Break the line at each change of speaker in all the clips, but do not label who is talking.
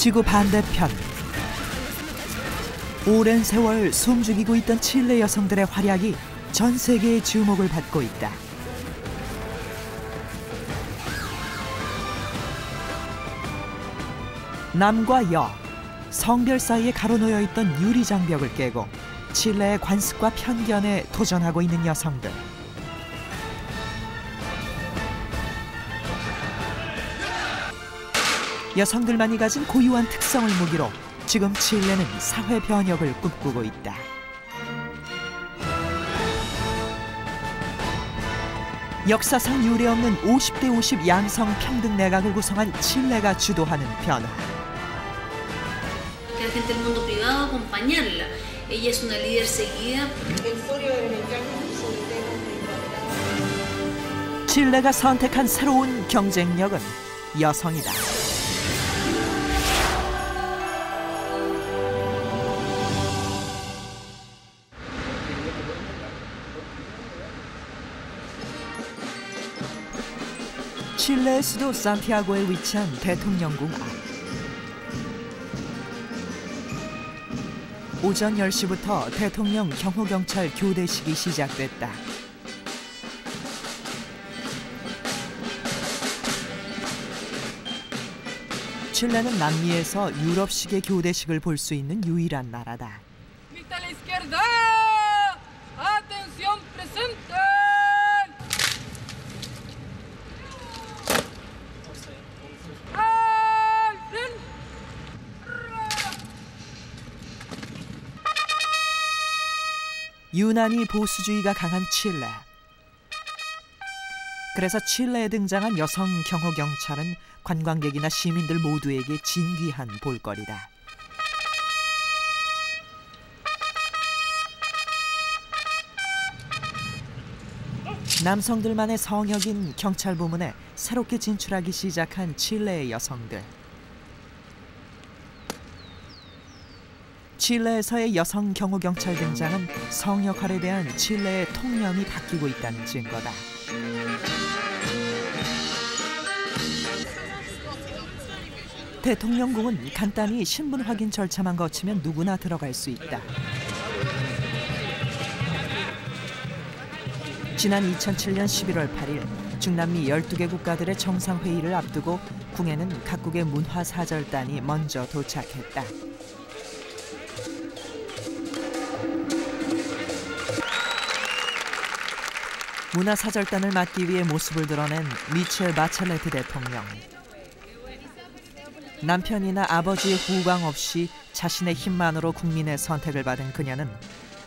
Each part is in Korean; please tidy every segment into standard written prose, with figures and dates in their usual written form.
지구 반대편. 오랜 세월 숨죽이고 있던 칠레 여성들의 활약이 전 세계의 주목을 받고 있다. 남과 여, 성별 사이에 가로놓여 있던 유리장벽을 깨고 칠레의 관습과 편견에 도전하고 있는 여성들. 여성들만이 가진 고유한 특성을 무기로 지금 칠레는 사회 변혁을 꿈꾸고 있다. 역사상 유례없는 50대 50 양성 평등 내각을 구성한 칠레가 주도하는 변화. 칠레가 선택한 새로운 경쟁력은 여성이다. 칠레의 수도 산티아고에 위치한 대통령궁 앞. 오전 10시부터 대통령 경호경찰 교대식이 시작됐다. 칠레는 남미에서 유럽식의 교대식을 볼 수 있는 유일한 나라다. 유난히 보수주의가 강한 칠레. 그래서 칠레에 등장한 여성 경호경찰은 관광객이나 시민들 모두에게 진귀한 볼거리다. 남성들만의 성역인 경찰 부문에 새롭게 진출하기 시작한 칠레의 여성들. 칠레에서의 여성 경호경찰 등장은 성 역할에 대한 칠레의 통념이 바뀌고 있다는 증거다. 대통령궁은 간단히 신분 확인 절차만 거치면 누구나 들어갈 수 있다. 지난 2007년 11월 8일 중남미 12개 국가들의 정상회의를 앞두고 궁에는 각국의 문화사절단이 먼저 도착했다. 문화사절단을 맡기 위해 모습을 드러낸 미첼 바첼레트 대통령. 남편이나 아버지의 후광 없이 자신의 힘만으로 국민의 선택을 받은 그녀는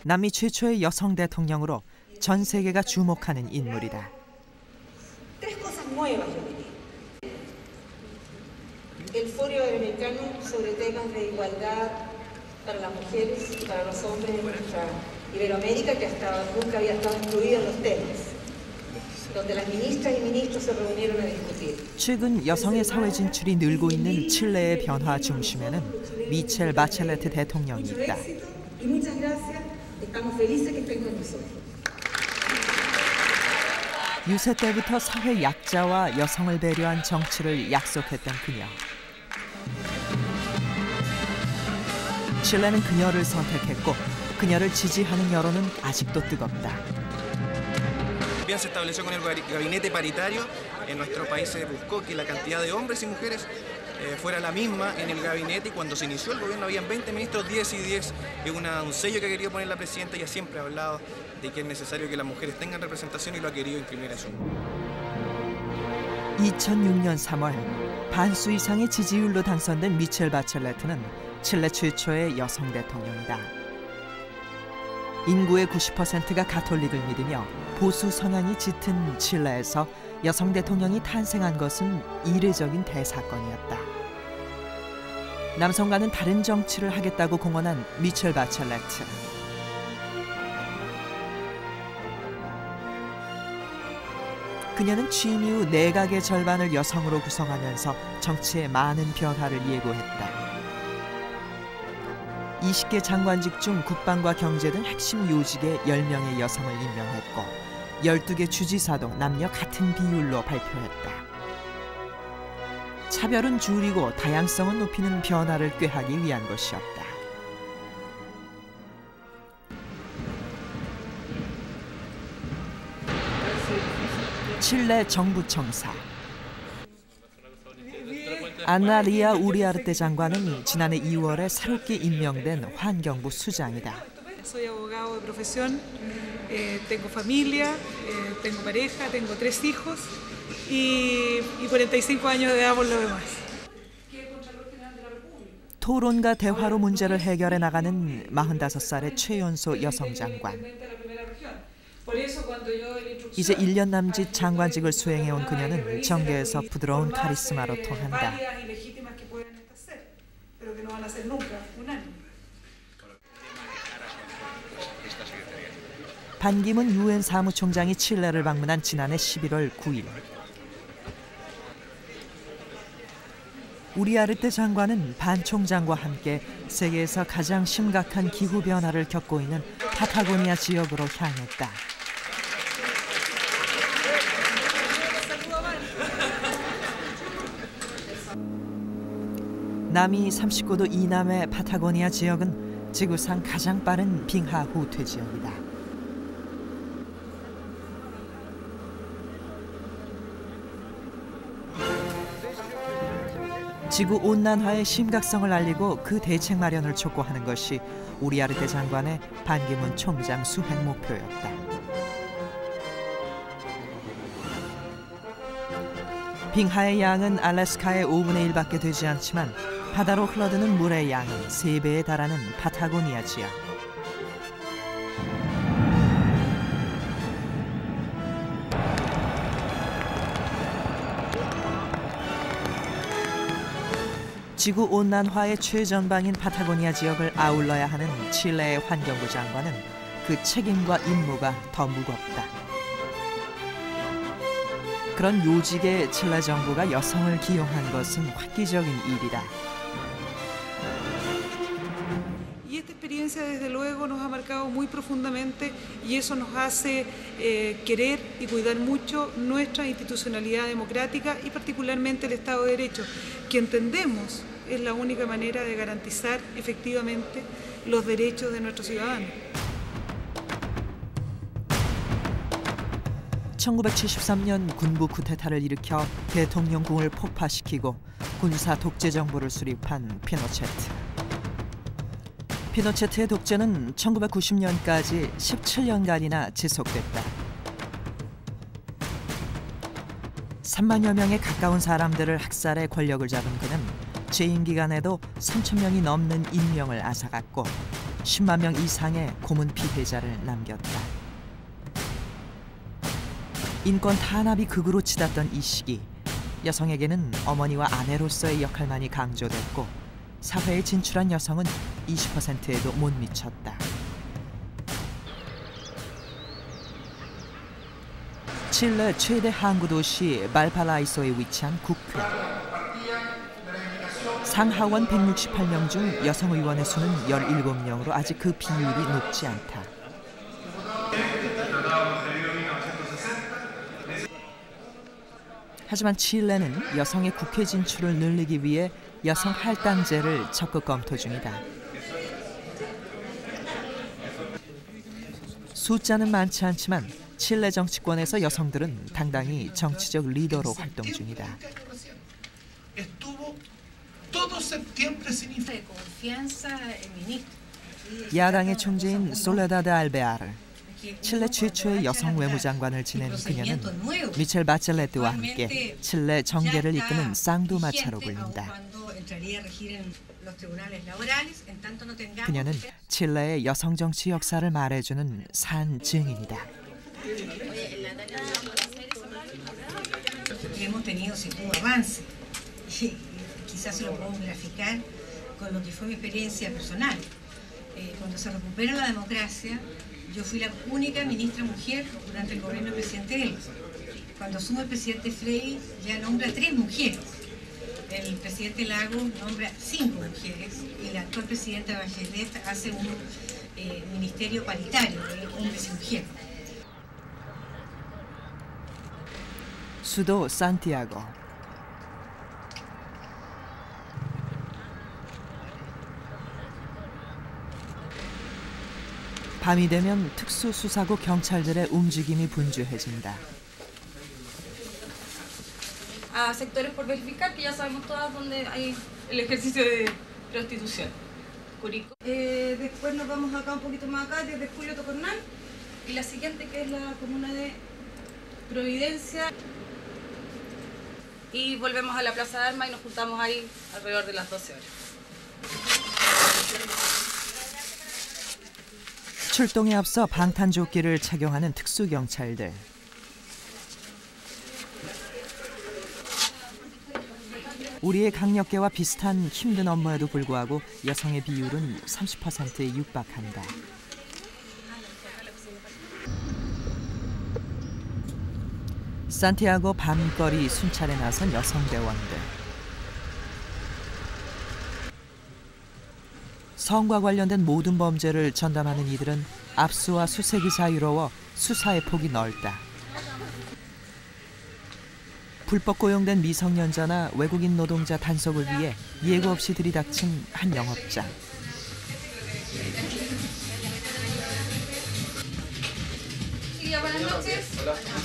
남미 최초의 여성 대통령으로 전 세계가 주목하는 인물이다. 최근 여성의 사회 진출이 늘고 있는 칠레의 변화 중심에는 미첼 바첼레트 대통령이 있다. 유세 때부터 사회 약자와 여성을 배려한 정치를 약속했던 그녀. 칠레는 그녀를 선택했고 그녀를 지지하는 여론은 아직도 뜨겁다.
Bien se estableció con el gabinete paritario. En nuestro país se buscó que la cantidad de hombres y mujeres fuera la misma en el gabinete y cuando se inició el gobierno habían 20 ministros, 10 y 10. Es un sello que ha querido poner la presidenta. Ella siempre ha hablado de que es necesario que las mujeres tengan representación y lo ha querido imprimir en su.
2006년 3월 반수 이상의 지지율로 당선된 미첼 바첼레트는 칠레 최초의 여성 대통령이다. 인구의 90%가 가톨릭을 믿으며 보수 성향이 짙은 칠레에서 여성 대통령이 탄생한 것은 이례적인 대사건이었다. 남성과는 다른 정치를 하겠다고 공언한 미첼 바첼레트. 그녀는 취임 이후 내각의 절반을 여성으로 구성하면서 정치의 많은 변화를 예고했다. 20개 장관직 중 국방과 경제 등 핵심 요직에 10명의 여성을 임명했고 12개 주지사도 남녀 같은 비율로 발표했다. 차별은 줄이고 다양성은 높이는 변화를 꾀하기 위한 것이었다. 칠레 정부 청사. 안나 리아 우리아르테 장관은 지난해 2월에 새롭게 임명된 환경부 수장이다.
Soy abogado de profesión, tengo familia, tengo pareja, tengo 3 hijos y 45 años de edad por lo demás.
토론과 대화로 문제를 해결해 나가는 45살의 최연소 여성 장관. 이제 1년 남짓 장관직을 수행해온 그녀는 정계에서 부드러운 카리스마로 통한다. 반기문 유엔 사무총장이 칠레를 방문한 지난해 11월 9일. 우리아르테 장관은 반 총장과 함께 세계에서 가장 심각한 기후변화를 겪고 있는 파타고니아 지역으로 향했다. 남이 39도 이남의 파타고니아 지역은 지구상 가장 빠른 빙하 후퇴 지역이다. 지구온난화의 심각성을 알리고 그 대책 마련을 촉구하는 것이 우리아르테 장관의 반기문 총장 수행 목표였다. 빙하의 양은 알래스카의 5분의 1밖에 되지 않지만 바다로 흘러드는 물의 양은 3배에 달하는 파타고니아 지역. 지구온난화의 최전방인 파타고니아 지역을 아울러야 하는 칠레의 환경부 장관은 그 책임과 임무가 더 무겁다. 그런 요직에 칠레 정부가 여성을 기용한 것은 획기적인 일이다.
Y esta experiencia desde luego nos ha marcado muy profundamente y eso nos hace querer y cuidar mucho nuestra institucionalidad democrática y particularmente el Estado de Derecho, que entendemos es la única manera de garantizar efectivamente los derechos de nuestros ciudadanos.
1973년 군부 쿠데타를 일으켜 대통령궁을 폭파시키고 군사 독재 정부를 수립한 피노체트. 피노체트의 독재는 1990년까지 17년간이나 지속됐다. 3만여 명에 가까운 사람들을 학살해 권력을 잡은 그는 재임 기간에도 3천 명이 넘는 인명을 앗아갔고 10만 명 이상의 고문 피해자를 남겼다. 인권 탄압이 극으로 치닫던 이 시기, 여성에게는 어머니와 아내로서의 역할만이 강조됐고 사회에 진출한 여성은 20%에도 못 미쳤다. 칠레 최대 항구 도시 발파라이소에 위치한 국회. 상하원 168명 중 여성 의원의 수는 17명으로 아직 그 비율이 높지 않다. 하지만 칠레는 여성의 국회 진출을 늘리기 위해 여성 할당제를 적극 검토 중이다. 숫자는 많지 않지만 칠레 정치권에서 여성들은 당당히 정치적 리더로 활동 중이다. 야당의 총재인 솔레다드 알베아르, 칠레 최초의 여성 외무장관을 지낸 그녀는 미첼 바첼레트와 함께 칠레 정계를 이끄는 쌍두마차로 불린다. 그녀는 칠레의 여성 정치 역사를 말해주는 산 증인이다.
Hemos tenido sin duda avance y quizás se lo puedo graficar con lo que fue mi experiencia personal. Cuando se recupera la democracia, yo fui la única ministra mujer durante el gobierno del presidente Elvis. Cuando asume el presidente Frei, ya nombra 3 mujeres. El presidente Lagos nombra 5 mujeres y la actual presidenta Bachelet hace un ministerio paritario de hombres y mujeres.
수도 산티아고. 밤이 되면 특수수사국 경찰들의 움직임이 분주해진다.
A sectores por verificar, que ya sabemos todas dónde hay el ejercicio de prostitución. Curicó. Después nos vamos acá un poquito más acá, desde Julio Tocornal, y la siguiente que es la comuna de Providencia. Y volvemos a la Plaza de Armas y nos juntamos ahí alrededor de las 12 horas.
출동에 앞서 방탄조끼를 착용하는 특수경찰들. 우리의 강력계와 비슷한 힘든 업무에도 불구하고 여성의 비율은 30%에 육박한다. 산티아고 밤거리 순찰에 나선 여성 대원들. 성과 관련된 모든 범죄를 전담하는 이들은 압수와 수색이 자유로워 수사의 폭이 넓다. 불법 고용된 미성년자나 외국인 노동자 단속을 위해 예고 없이 들이닥친 한 영업장.
Buenas noches.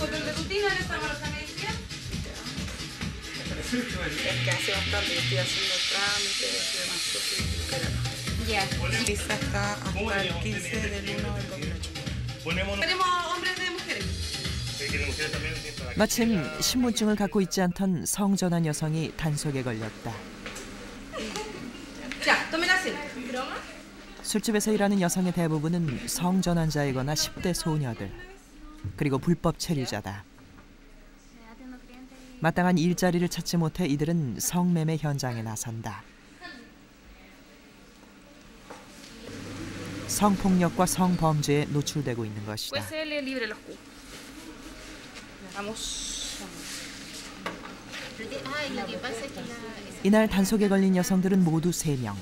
Hotel de rutina, ¿les estamos a la medicina? Es que hace bastante que estoy haciendo trámites y demás. Ya. Lista está hasta el 15 del 1 del 2008. Tenemos hombres de mujeres.
마침 신분증을 갖고 있지 않던 성전환 여성이 단속에 걸렸다.
Ya, tome la cena.
술집에서 일하는 여성의 대부분은 성전환자이거나 10대 소녀들. 그리고 불법 체류자다. 마땅한 일자리를 찾지 못해 이들은 성매매 현장에 나선다. 성폭력과 성범죄에 노출되고 있는 것이다. 이날 단속에 걸린 여성들은 모두 3명.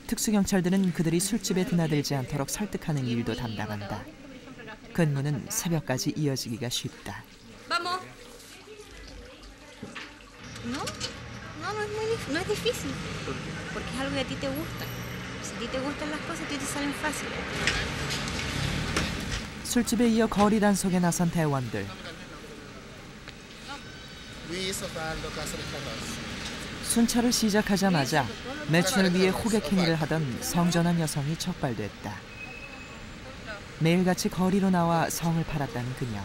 특수경찰들은 그들이 술집에 드나들지 않도록 설득하는 일도 담당한다. 근무는 새벽까지 이어지기가 쉽다.
No es difícil, porque es algo que a ti te gusta. Si a ti te gustan las cosas, a ti te salen fáciles.
술집에 이어 거리 단속에 나선 대원들. 순찰을 시작하자마자 매춘을 위해 호객 행위를 하던 성전환 여성이 적발됐다. 매일같이 거리로 나와 성을 팔았다는 그녀.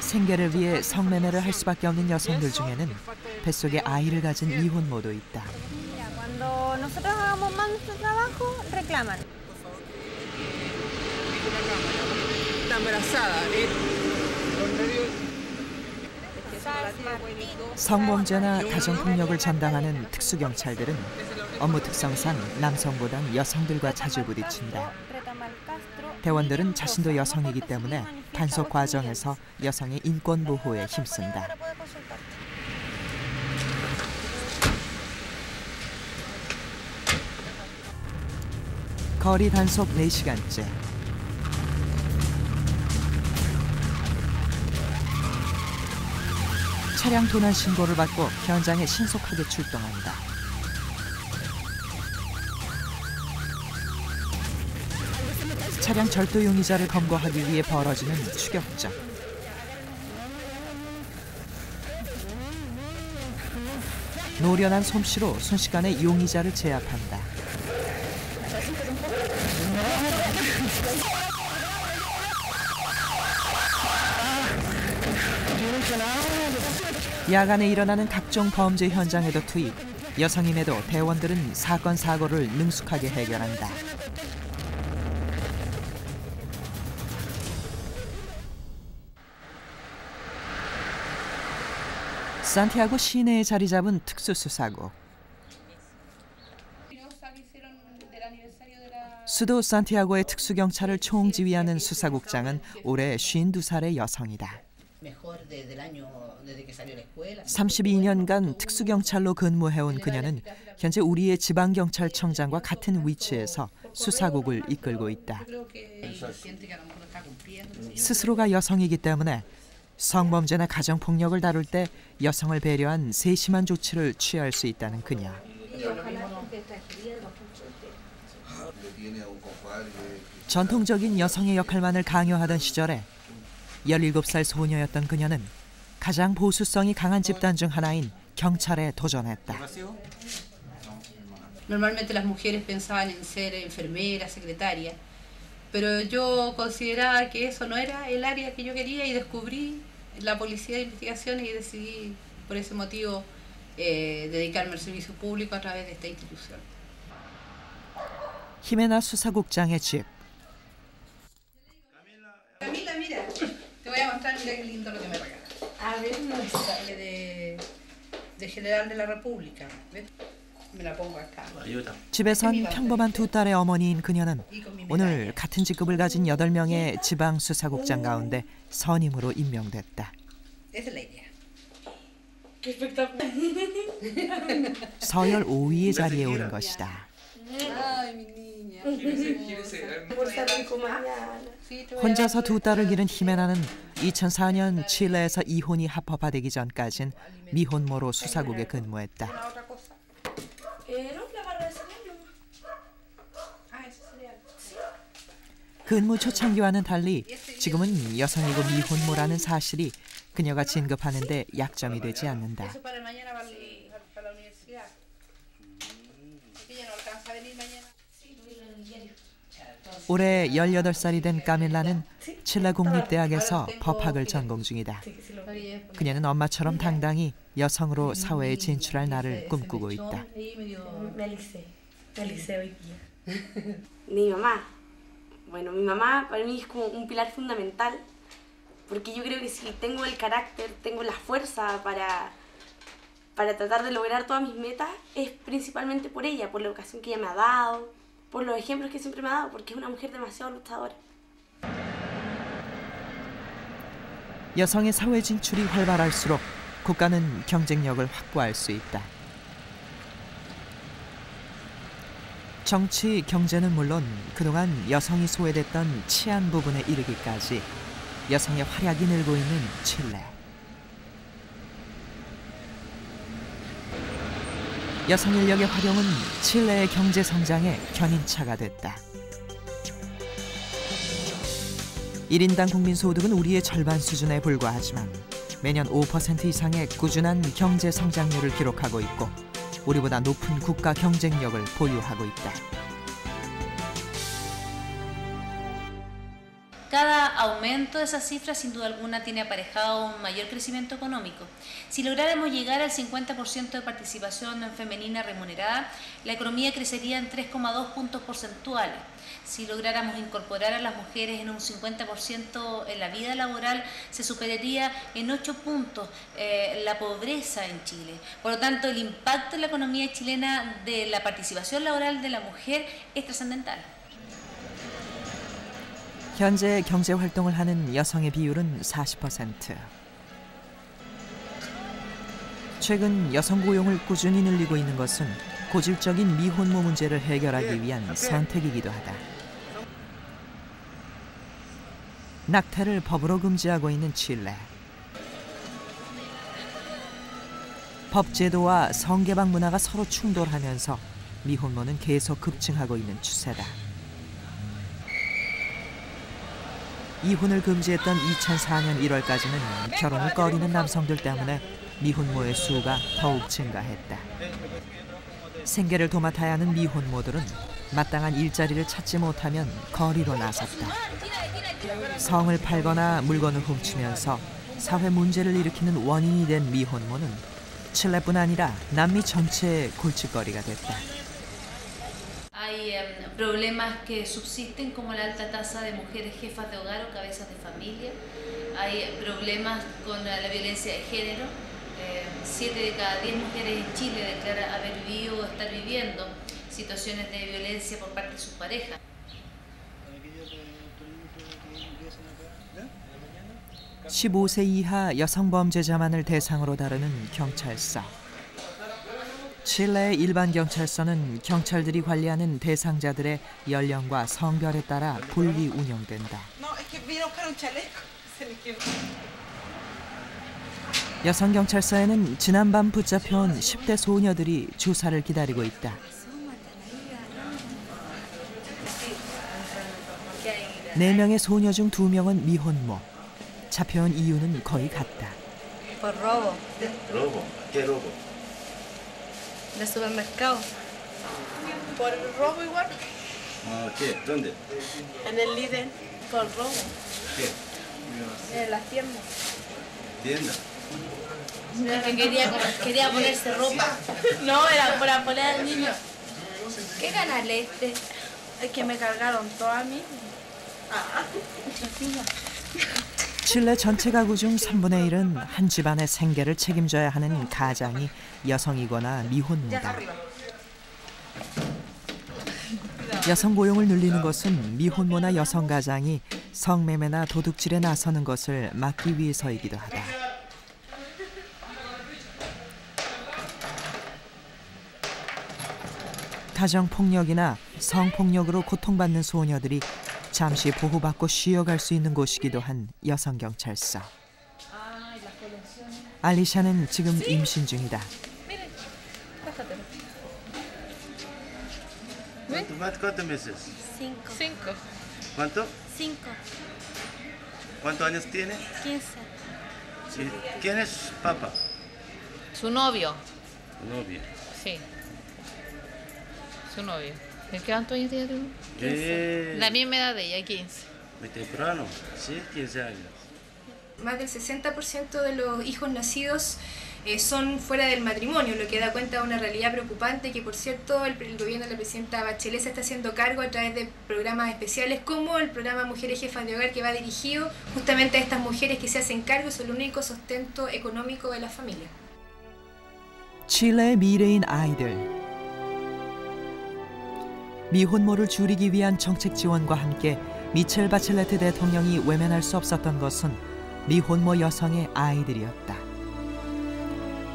생계를 위해 성매매를 할 수밖에 없는 여성들 중에는 뱃속에 아이를 가진 이혼모도 있다.
Cuando nosotros hagamos mal nuestro trabajo, reclaman.
성범죄나 가정폭력을 전담하는 특수경찰들은 업무 특성상 남성보단 여성들과 자주 부딪힌다. 대원들은 자신도 여성이기 때문에 단속 과정에서 여성의 인권 보호에 힘쓴다. 거리 단속 4시간째. 차량 도난 신고를 받고 현장에 신속하게 출동한다. 차량 절도 용의자를 검거하기 위해 벌어지는 추격전. 노련한 솜씨로 순식간에 용의자를 제압한다. 야간에 일어나는 각종 범죄 현장에도 투입. 여성임에도 대원들은 사건 사고를 능숙하게 해결한다. 산티아고 시내에 자리 잡은 특수수사국. 수도 산티아고의 특수경찰을 총지휘하는 수사국장은 올해 52살의 여성이다. 32년간 특수경찰로 근무해온 그녀는 현재 우리의 지방경찰청장과 같은 위치에서 수사국을 이끌고 있다. 스스로가 여성이기 때문에 성범죄나 가정폭력을 다룰 때 여성을 배려한 세심한 조치를 취할 수 있다는 그녀. 전통적인 여성의 역할만을 강요하던 시절에 17살 소녀였던 그녀는 가장 보수성이 강한 집단 중 하나인 경찰에 도전했다.
Normalmente las mujeres pensaban en ser enfermeras, secretarias, pero yo consideraba que eso no era el área que yo quería y descubrí la policía de investigaciones y decidí por ese motivo dedicarme al servicio público a través de esta institución.
히메나 수사국장의 집.
Camila, mira, te voy a mostrar, mira qué lindo lo que me regalan. A ver, no es de General de la República. ¿Ves? Me la pongo acá.
집에선 평범한 두 딸의 어머니인 그녀는 오늘 같은 직급을 가진 8명의 지방 수사국장 가운데 선임으로 임명됐다.
Esa es la idea.
서열 5위의 자리에 오른 것이다. 혼자서 두 딸을 기른 히메나는 2004년 칠레에서 이혼이 합법화되기 전까진 미혼모로 수사국에 근무했다. 근무 초창기와는 달리 지금은 여성이고 미혼모라는 사실이 그녀가 진급하는 데 약점이 되지 않는다. 올해 18살이 된 까밀라는 칠레 국립대학에서 법학을 전공 중이다. 그녀는 엄마처럼 당당히 여성으로 사회에 진출할 날을 꿈꾸고 있다.
Mi mamá. Bueno, mi mamá para mí es como un pilar fundamental, porque yo creo que si tengo el carácter, tengo la fuerza para tratar de lograr todas mis metas, es principalmente por ella, por la educación que ella me ha dado, por los ejemplos que siempre me ha dado, porque es una mujer demasiado luchadora.
여성의 사회 진출이 활발할수록 국가는 경쟁력을 확보할 수 있다. 정치, 경제는 물론 그동안 여성이 소외됐던 치안 부분에 이르기까지 여성의 활약이 늘고 있는 칠레. 여성 인력의 활용은 칠레의 경제 성장의 견인차가 됐다. 1인당 국민소득은 우리의 절반 수준에 불과하지만 매년 5% 이상의 꾸준한 경제 성장률을 기록하고 있고 우리보다 높은 국가 경쟁력을 보유하고 있다.
Cada aumento de esas cifras sin duda alguna tiene aparejado un mayor crecimiento económico. Si lográramos llegar al 50% de participación femenina remunerada, la economía crecería en 3,2 puntos porcentuales. Si lográramos incorporar a las mujeres en un 50% en la vida laboral, se superaría en 8 puntos la pobreza en Chile. Por lo tanto, el impacto en la economía chilena de la participación laboral de la mujer es trascendental.
현재 경제 활동을 하는 여성의 비율은 40%. 최근 여성 고용을 꾸준히 늘리고 있는 것은 고질적인 미혼모 문제를 해결하기 위한 선택이기도 하다. 낙태를 법으로 금지하고 있는 칠레. 법 제도와 성개방 문화가 서로 충돌하면서 미혼모는 계속 급증하고 있는 추세다. 이혼을 금지했던 2004년 1월까지는 결혼을 꺼리는 남성들 때문에 미혼모의 수가 더욱 증가했다. 생계를 도맡아야 하는 미혼모들은 마땅한 일자리를 찾지 못하면 거리로 나섰다. 성을 팔거나 물건을 훔치면서 사회 문제를 일으키는 원인이 된 미혼모는 칠레뿐 아니라 남미 전체의 골칫거리가 됐다.
Hay problemas que subsisten como la alta tasa de mujeres jefas de hogar o cabezas de familia. Hay problemas con la violencia de género. 7 de cada 10 mujeres en Chile declaran haber vivido o estar viviendo situaciones de violencia por parte de sus parejas.
15세 이하 여성 범죄자만을 대상으로 다루는 경찰서. 칠레의 일반 경찰서는 경찰들이 관리하는 대상자들의 연령과 성별에 따라 분리 운영된다. 여성경찰서에는 지난밤 붙잡혀온 10대 소녀들이 조사를 기다리고 있다. 4명의 소녀 중 2명은 미혼모. 잡혀온 이유는 거의 같다.
Por robo.
¿Robo? ¿Qué robo?
De supermercado.
¿Por robo igual?
¿Qué? ¿Dónde?
En el líder. Por robo.
¿Qué?
En las tiendas.
¿Tienda?
Que quería ponerse ropa. No, era para poner al niño. ¿Qué canal es este? Es que me cargaron todo a mí.
칠레 전체 가구 중 3분의 1은 한 집안의 생계를 책임져야 하는 가장이 여성이거나 미혼모다. 여성 고용을 늘리는 것은 미혼모나 여성 가장이 성매매나 도둑질에 나서는 것을 막기 위해서이기도 하다. 가정폭력이나 성폭력으로 고통받는 소녀들이 잠시 보호받고 쉬어갈 수 있는 곳이기도 한 여성경찰서. 알리샤는 지금 임신 중이다.
¿Cuántos meses?
5.
¿Cuánto?
5.
¿Cuántos años tiene?
15.
¿Y quién es papá?
Su novio.
Novia.
Sí. Su novio. ¿De cuántos años tiene tú?
15.
La misma edad de ella, 15.
Muy temprano, sí, 15 años.
Más del 60% de los hijos nacidos son fuera del matrimonio, lo que da cuenta de una realidad preocupante que, por cierto, el gobierno de la presidenta Bachelet se está haciendo cargo a través de programas especiales como el programa Mujeres Jefas de Hogar, que va dirigido justamente a estas mujeres que se hacen cargo y son el único sustento económico de la familia.
칠레의 미래인 아이들. 미혼모를 줄이기 위한 정책 지원과 함께 미첼 바첼레트 대통령이 외면할 수 없었던 것은 미혼모 여성의 아이들이었다.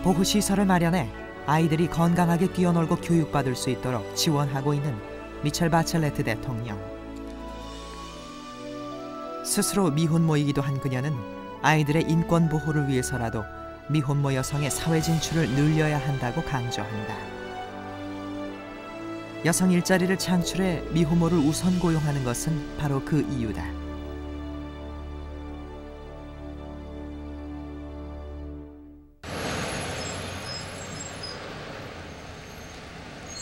보호시설을 마련해 아이들이 건강하게 뛰어놀고 교육받을 수 있도록 지원하고 있는 미첼 바첼레트 대통령. 스스로 미혼모이기도 한 그녀는 아이들의 인권 보호를 위해서라도 미혼모 여성의 사회 진출을 늘려야 한다고 강조한다. 여성 일자리를 창출해 미혼모를 우선 고용하는 것은 바로 그 이유다.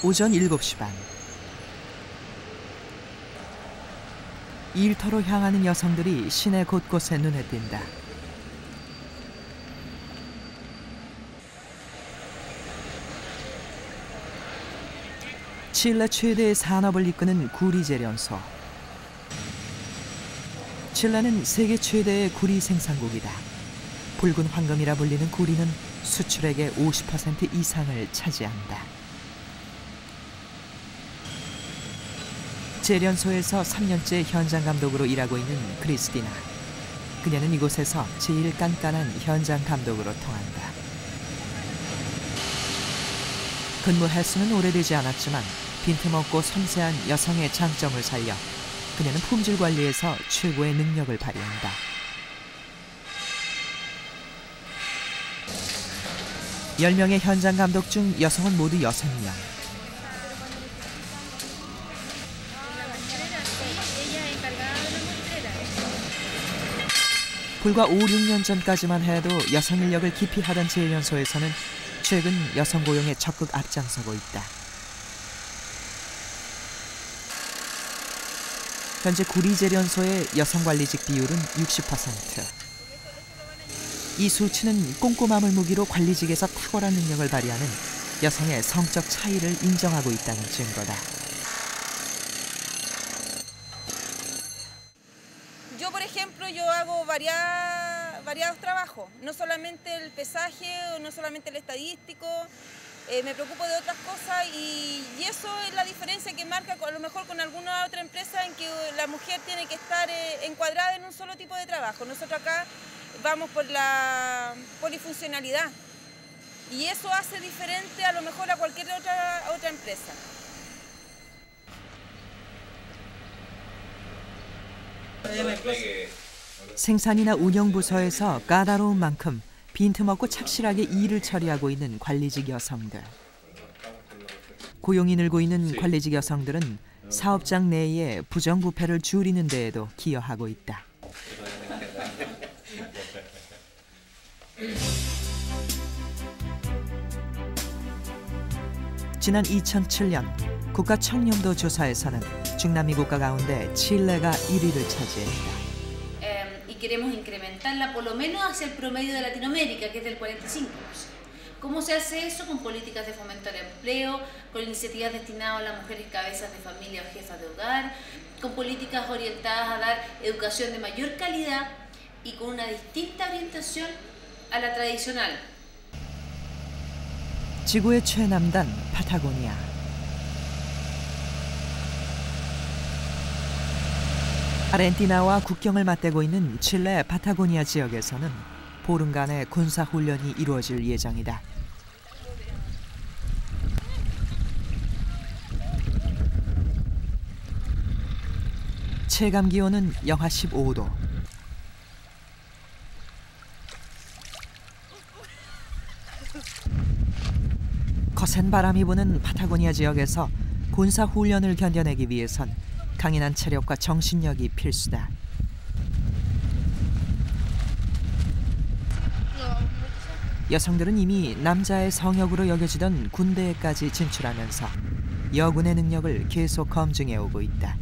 오전 7시 반. 일터로 향하는 여성들이 시내 곳곳에 눈에 띈다. 칠레 최대의 산업을 이끄는 구리 재련소. 칠레는 세계 최대의 구리 생산국이다. 붉은 황금이라 불리는 구리는 수출액의 50% 이상을 차지한다. 재련소에서 3년째 현장 감독으로 일하고 있는 크리스티나. 그녀는 이곳에서 제일 깐깐한 현장 감독으로 통한다. 근무 횟수는 오래되지 않았지만 빈틈없고 섬세한 여성의 장점을 살려 그녀는 품질 관리에서 최고의 능력을 발휘한다. 열 명의 현장 감독 중 여성은 모두 6명. 불과 5, 6년 전까지만 해도 여성 인력을 기피하던 재련소에서는 최근 여성 고용에 적극 앞장서고 있다. 현재 구리 재련소의 여성 관리직 비율은 60%. 이 수치는 꼼꼼함을 무기로 관리직에서 탁월한 능력을 발휘하는 여성의 성적 차이를 인정하고 있다는 증거다.
Yo, por ejemplo, yo hago variados trabajos, no solamente el pesaje o no solamente el estadístico, me preocupo de otras cosas y eso es la diferencia que marca a lo mejor con alguna otra empresa en que la mujer tiene que estar encuadrada en un solo tipo de trabajo. Nosotros acá vamos por la polifuncionalidad y eso hace diferente a lo mejor a cualquier otra empresa.
생산이나 운영 부서에서 까다로운 만큼 빈틈없고 착실하게 일을 처리하고 있는 관리직 여성들. 고용이 늘고 있는 관리직 여성들은 사업장 내의 부정부패를 줄이는 데에도 기여하고 있다. 지난 2007년 국가청렴도 조사에서는 중남미 국가 가운데 칠레가 1위를 차지했다.
Queremos incrementarla por lo menos hacia el promedio de Latinoamérica, que es del 45%. ¿Cómo se hace eso? Con políticas de fomento al empleo, con iniciativas destinadas a las mujeres cabezas de familia o jefas de hogar, con políticas orientadas a dar educación de mayor calidad y con una distinta orientación a la tradicional.
지구의 최남단 파타고니아. 아르헨티나와 국경을 맞대고 있는 칠레 파타고니아 지역에서는 보름간의 군사훈련이 이루어질 예정이다. 체감기온은 영하 15도. 거센 바람이 부는 파타고니아 지역에서 군사훈련을 견뎌내기 위해선 강인한 체력과 정신력이 필수다. 여성들은 이미 남자의 성역으로 여겨지던 군대에까지 진출하면서 여군의 능력을 계속 검증해 오고 있다.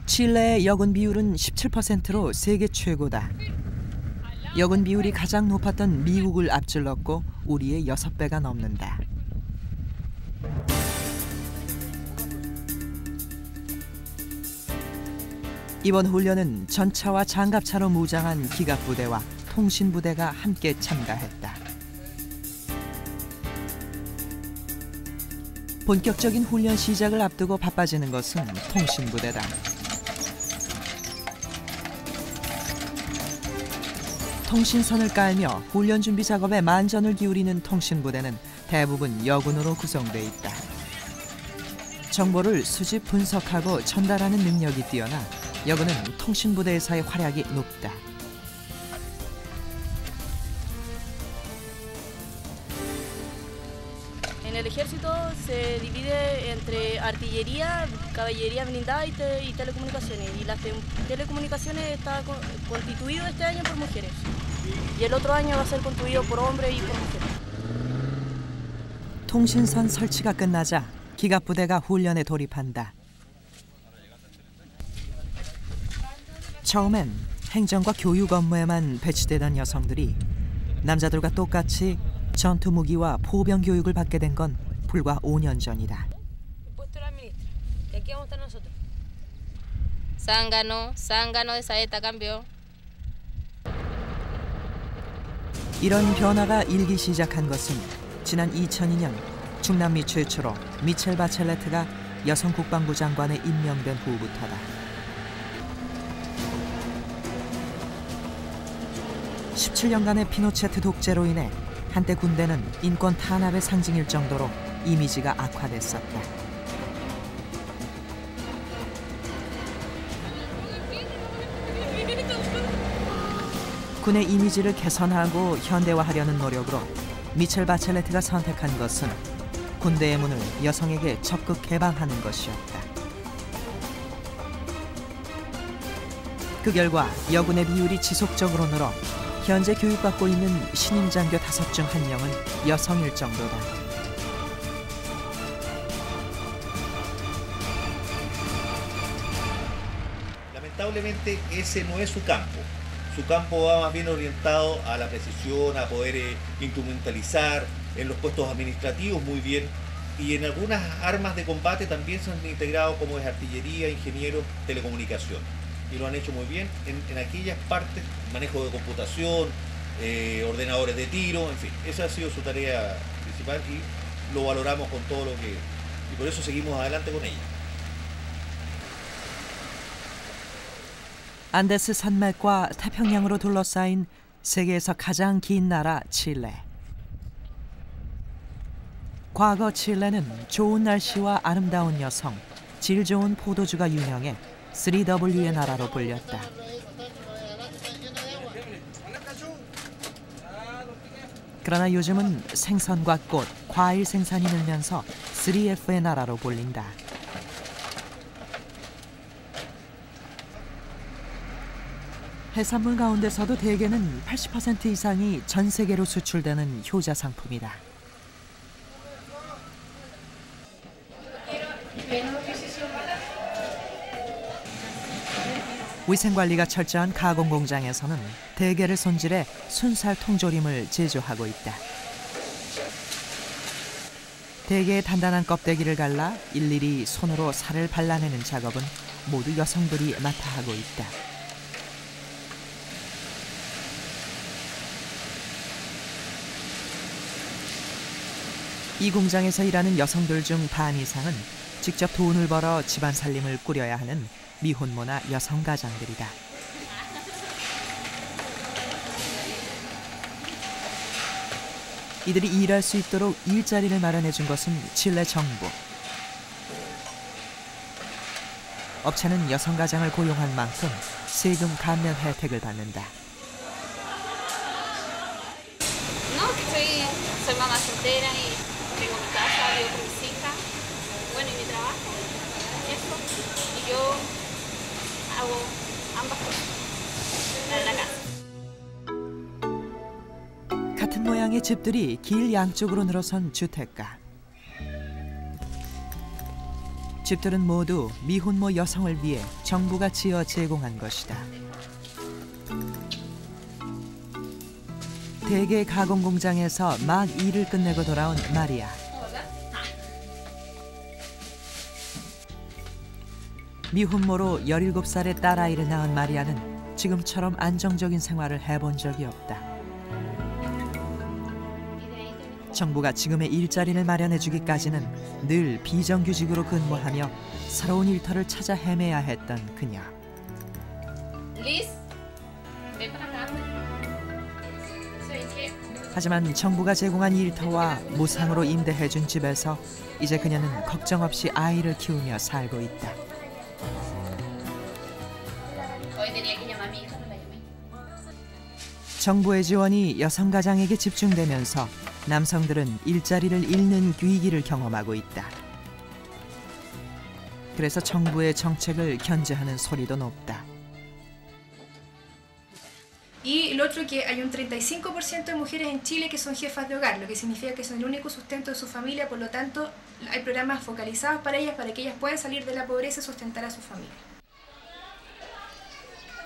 칠레의 여군 비율은 17%로 세계 최고다. 여군 비율이 가장 높았던 미국을 앞질렀고 우리의 6배가 넘는다. 이번 훈련은 전차와 장갑차로 무장한 기갑부대와 통신부대가 함께 참가했다. 본격적인 훈련 시작을 앞두고 바빠지는 것은 통신부대다. 통신선을 깔며 훈련 준비 작업에 만전을 기울이는 통신부대는 대부분 여군으로 구성돼 있다. 정보를 수집 분석하고 전달하는 능력이 뛰어나 여군은 통신부대에서의 활약이 높다.
En el ejército se divide entre artillería, caballería blindada y telecomunicaciones. Y las telecomunicaciones está constituido este año por mujeres. Y el otro año va a ser constituido por hombres y por mujeres.
통신선 설치가 끝나자 기갑부대가 훈련에 돌입한다. 처음엔 행정과 교육 업무에만 배치되던 여성들이 남자들과 똑같이 전투 무기와 포병 교육을 받게 된 건 불과 5년 전이다.
Zángano de saeta, cambio.
이런 변화가 일기 시작한 것은 지난 2002년 중남미 최초로 미첼 바첼레트가 여성 국방부 장관에 임명된 후부터다. 17년간의 피노체트 독재로 인해 한때 군대는 인권 탄압의 상징일 정도로 이미지가 악화됐었다. 군의 이미지를 개선하고 현대화하려는 노력으로 미첼 바첼레트가 선택한 것은 군대의 문을 여성에게 적극 개방하는 것이었다. 그 결과 여군의 비율이 지속적으로 늘어 현재 교육받고 있는 신임 장교 5 중 1명은 여성일 정도다.
Lamentablemente ese no es su campo. Su campo va más bien orientado a la precisión, a poder instrumentalizar en los puestos administrativos muy bien, y en algunas armas de combate también se han integrado como es artillería, ingenieros, telecomunicación. Y lo han hecho muy bien en aquellas partes, manejo de computación, ordenadores de tiro, en fin, esa ha sido su tarea principal y lo valoramos con todo lo que... y por eso seguimos adelante con ella.
안데스 산맥과 태평양으로 둘러싸인 세계에서 가장 긴 나라 칠레. 과거 칠레는 좋은 날씨와 아름다운 여성, 질 좋은 포도주가 유명해 3W의 나라로 불렸다. 그러나 요즘은 생선과 꽃, 과일 생산이 늘면서 3F의 나라로 불린다. 해산물 가운데서도 대개는 80% 이상이 전 세계로 수출되는 효자 상품이다. 위생관리가 철저한 가공 공장에서는 대게를 손질해 순살 통조림을 제조하고 있다. 대게의 단단한 껍데기를 갈라 일일이 손으로 살을 발라내는 작업은 모두 여성들이 맡아 하고 있다. 이 공장에서 일하는 여성들 중 반 이상은 직접 돈을 벌어 집안 살림을 꾸려야 하는 미혼모나 여성 가장들이다. 이들이 일할 수 있도록 일자리를 마련해 준 것은 칠레 정부. 업체는 여성 가장을 고용한 만큼 세금 감면 혜택을 받는다.
Soy mamá soltera y tengo mi casa, vivo con mis hijas, bueno, y mi trabajo, eso, y yo hago ambas cosas en la casa.
같은 모양의 집들이 길 양쪽으로 늘어선 주택가. 집들은 모두 미혼모 여성을 위해 정부가 지어 제공한 것이다. 대게 가공 공장에서 막 일을 끝내고 돌아온 마리아. 미혼모로 17살의 딸아이를 낳은 마리아는 지금처럼 안정적인 생활을 해본 적이 없다. 정부가 지금의 일자리를 마련해 주기까지는 늘 비정규직으로 근무하며 새로운 일터를 찾아 헤매야 했던 그녀. 하지만 정부가 제공한 일터와 무상으로 임대해준 집에서 이제 그녀는 걱정 없이 아이를 키우며 살고 있다. 정부의 지원이 여성 가장에게 집중되면서 남성들은 일자리를 잃는 위기를 경험하고 있다. 그래서 정부의 정책을 견제하는 소리도 높다.
Y lo otro que hay un 35% de mujeres en Chile que son jefas de hogar, lo que significa que son el único sustento de su familia, por lo tanto hay programas focalizados para que ellas puedan salir de la pobreza y sustentar a su familia.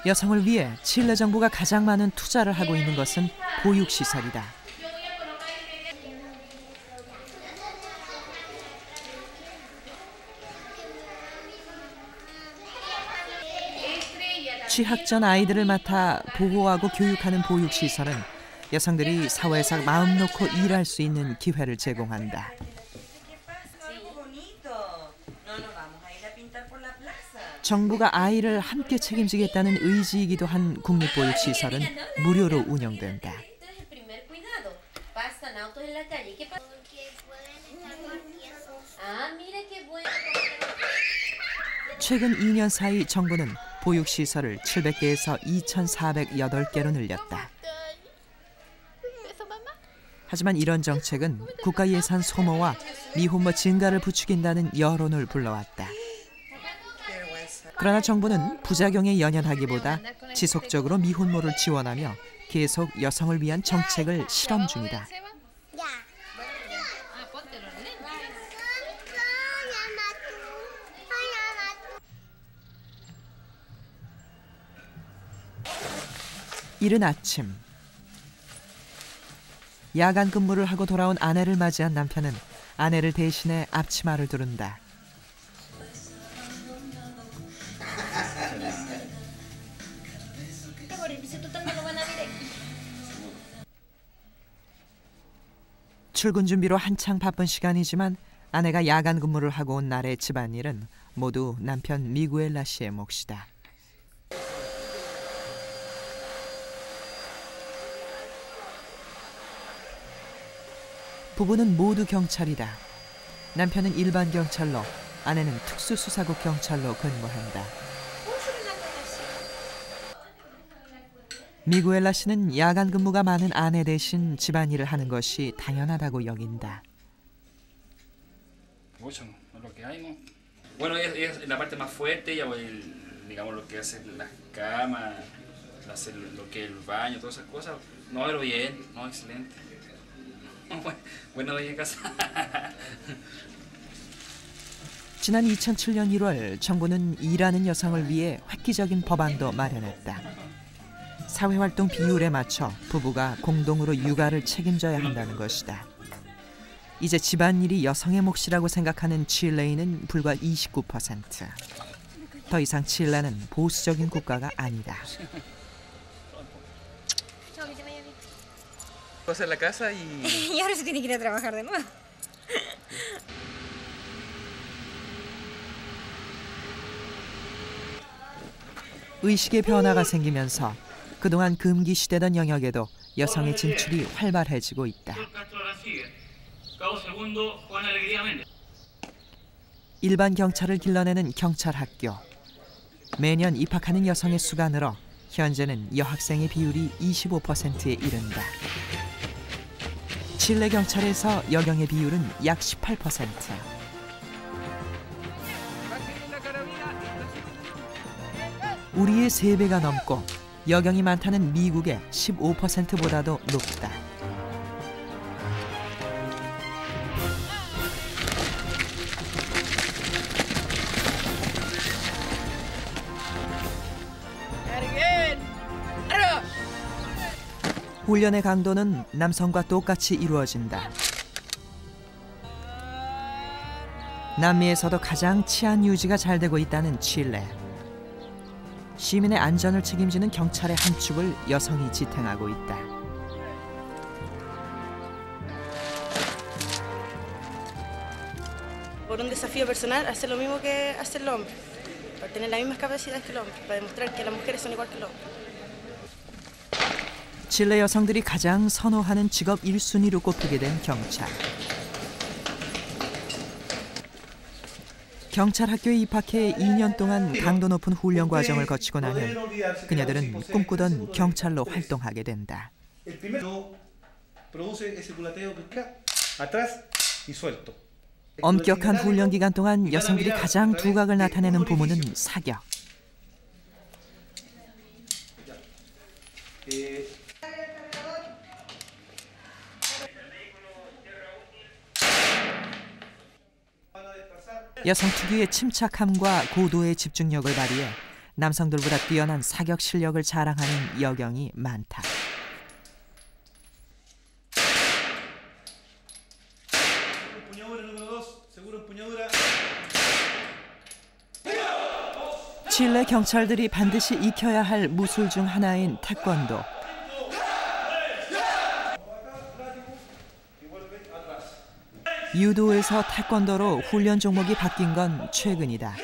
여성을 위해 칠레 정부가 가장 많은 투자를 하고 있는 것은 보육시설이다. 취학 전 아이들을 맡아 보호하고 교육하는 보육시설은 여성들이 사회에서 마음 놓고 일할 수 있는 기회를 제공한다. 정부가 아이를 함께 책임지겠다는 의지이기도 한 국립보육시설은 무료로 운영된다. 최근 2년 사이 정부는 보육시설을 700개에서 2,408개로 늘렸다. 하지만 이런 정책은 국가 예산 소모와 미혼모 증가를 부추긴다는 여론을 불러왔다. 그러나 정부는 부작용에 연연하기보다 지속적으로 미혼모를 지원하며 계속 여성을 위한 정책을 실험 중이다. 이른 아침, 야간 근무를 하고 돌아온 아내를 맞이한 남편은 아내를 대신해 앞치마를 두른다. 출근 준비로 한창 바쁜 시간이지만 아내가 야간 근무를 하고 온 날의 집안일은 모두 남편 미구엘라 씨의 몫이다. 부부는 모두 경찰이다. 남편은 일반 경찰로, 아내는 특수수사국 경찰로 근무한다. 미구엘라 씨는 야간 근무가 많은 아내 대신 집안일을 하는 것이 당연하다고 여긴다.
Bueno, es la parte más fuerte, ella, digamos, lo que hace las camas, hacer lo que es el baño, todas esas cosas. No, pero bien, no, excelente. Bueno, de casa.
지난 2007년 1월 정부는 일하는 여성을 위해 획기적인 법안도 마련했다. 사회활동 비율에 맞춰 부부가 공동으로 육아를 책임져야 한다는 것이다. 이제 집안일이 여성의 몫이라고 생각하는 칠레는 불과 29%. 더 이상 칠레는 보수적인 국가가 아니다.
Cosas en la casa y...
Y ahora se tiene que ir a trabajar de nuevo.
의식의 변화가 생기면서 그동안 금기시되던 영역에도 여성의 진출이 활발해지고 있다. 일반 경찰을 길러내는 경찰 학교. 매년 입학하는 여성의 수가 늘어 현재는 여학생의 비율이 25%에 이른다. 칠레 경찰에서 여경의 비율은 약 18%. 우리의 3배가 넘고 여경이 많다는 미국의 15%보다도 높다. 훈련의 강도는 남성과 똑같이 이루어진다. 남미에서도 가장 치안 유지가 잘 되고 있다는 칠레. 시민의 안전을 책임지는 경찰의 한 축을 여성이 지탱하고 있다.
Por un desafío personal, hacer lo mismo que hace el hombre, para tener las mismas capacidades que el hombre, para demostrar que las mujeres son igual que el hombre.
칠레 여성들이 가장 선호하는 직업 1순위로 꼽히게 된 경찰. 경찰 학교에 입학해 2년 동안 강도 높은 훈련 과정을 거치고 나면 그녀들은 꿈꾸던 경찰로 활동하게 된다. 엄격한 훈련 기간 동안 여성들이 가장 두각을 나타내는 부문은 사격. 여성 특유의 침착함과 고도의 집중력을 발휘해 남성들보다 뛰어난 사격 실력을 자랑하는 여경이 많다. 칠레 경찰들이 반드시 익혀야 할 무술 중 하나인 태권도. 유도에서 태권도로 훈련 종목이 바뀐 건 최근이다.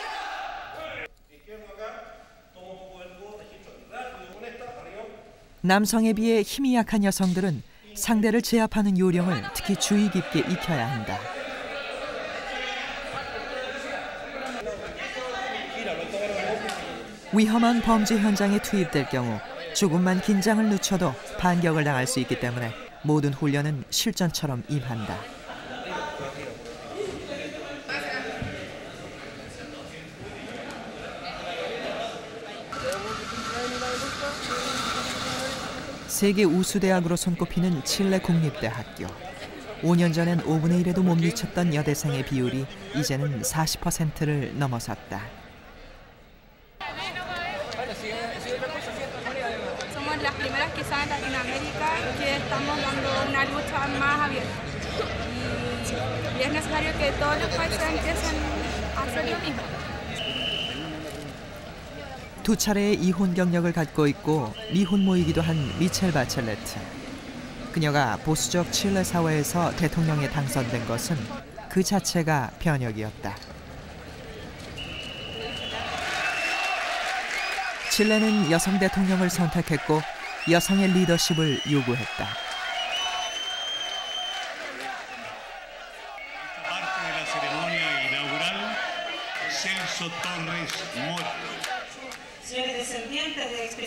남성에 비해 힘이 약한 여성들은 상대를 제압하는 요령을 특히 주의 깊게 익혀야 한다. 위험한 범죄 현장에 투입될 경우 조금만 긴장을 늦춰도 반격을 당할 수 있기 때문에 모든 훈련은 실전처럼 임한다. 세계 우수대학으로 손꼽히는 칠레 국립대학교. 5년 전엔 5분의 1에도 못 미쳤던 여대생의 비율이 이제는 40%를 넘어섰다.
Somos las primeras quizás en Latinoamérica que estamos dando una lucha más abierta. Y es necesario que todos los países empiecen a hacer lo mismo.
두 차례의 이혼 경력을 갖고 있고 미혼모이기도 한 미첼 바첼레트. 그녀가 보수적 칠레 사회에서 대통령에 당선된 것은 그 자체가 변혁이었다. 칠레는 여성 대통령을 선택했고 여성의 리더십을 요구했다.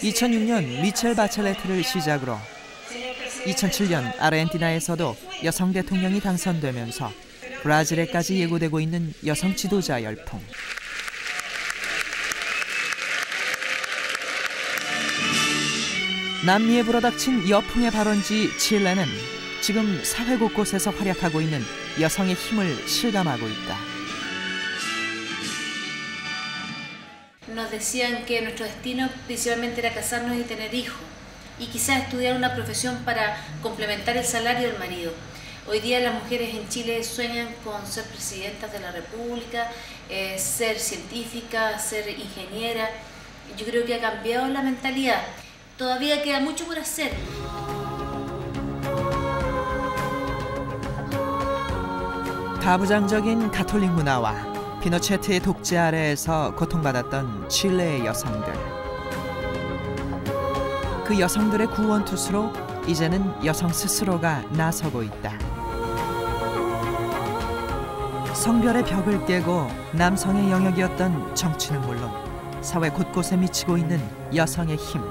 2006년 미첼 바첼레트를 시작으로 2007년 아르헨티나에서도 여성 대통령이 당선되면서 브라질에까지 예고되고 있는 여성 지도자 열풍. 남미에 불어닥친 여풍의 발원지 칠레는 지금 사회 곳곳에서 활약하고 있는 여성의 힘을 실감하고 있다.
Nos decían que nuestro destino principalmente era casarnos y tener hijos, y quizás estudiar una profesión para complementar el salario del marido. Hoy día las mujeres en Chile sueñan con ser presidentas de la República, ser científica, ser ingeniera. Yo creo que ha cambiado la mentalidad. Todavía queda mucho por hacer.
가부장적인 가톨릭 문화와 피노체트의 독재 아래에서 고통받았던 칠레의 여성들. 그 여성들의 구원투수로 이제는 여성 스스로가 나서고 있다. 성별의 벽을 깨고 남성의 영역이었던 정치는 물론 사회 곳곳에 미치고 있는 여성의 힘.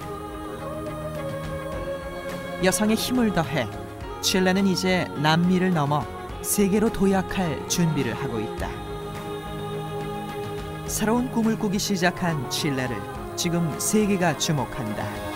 여성의 힘을 더해 칠레는 이제 남미를 넘어 세계로 도약할 준비를 하고 있다. 새로운 꿈을 꾸기 시작한 칠레를 지금 세계가 주목한다.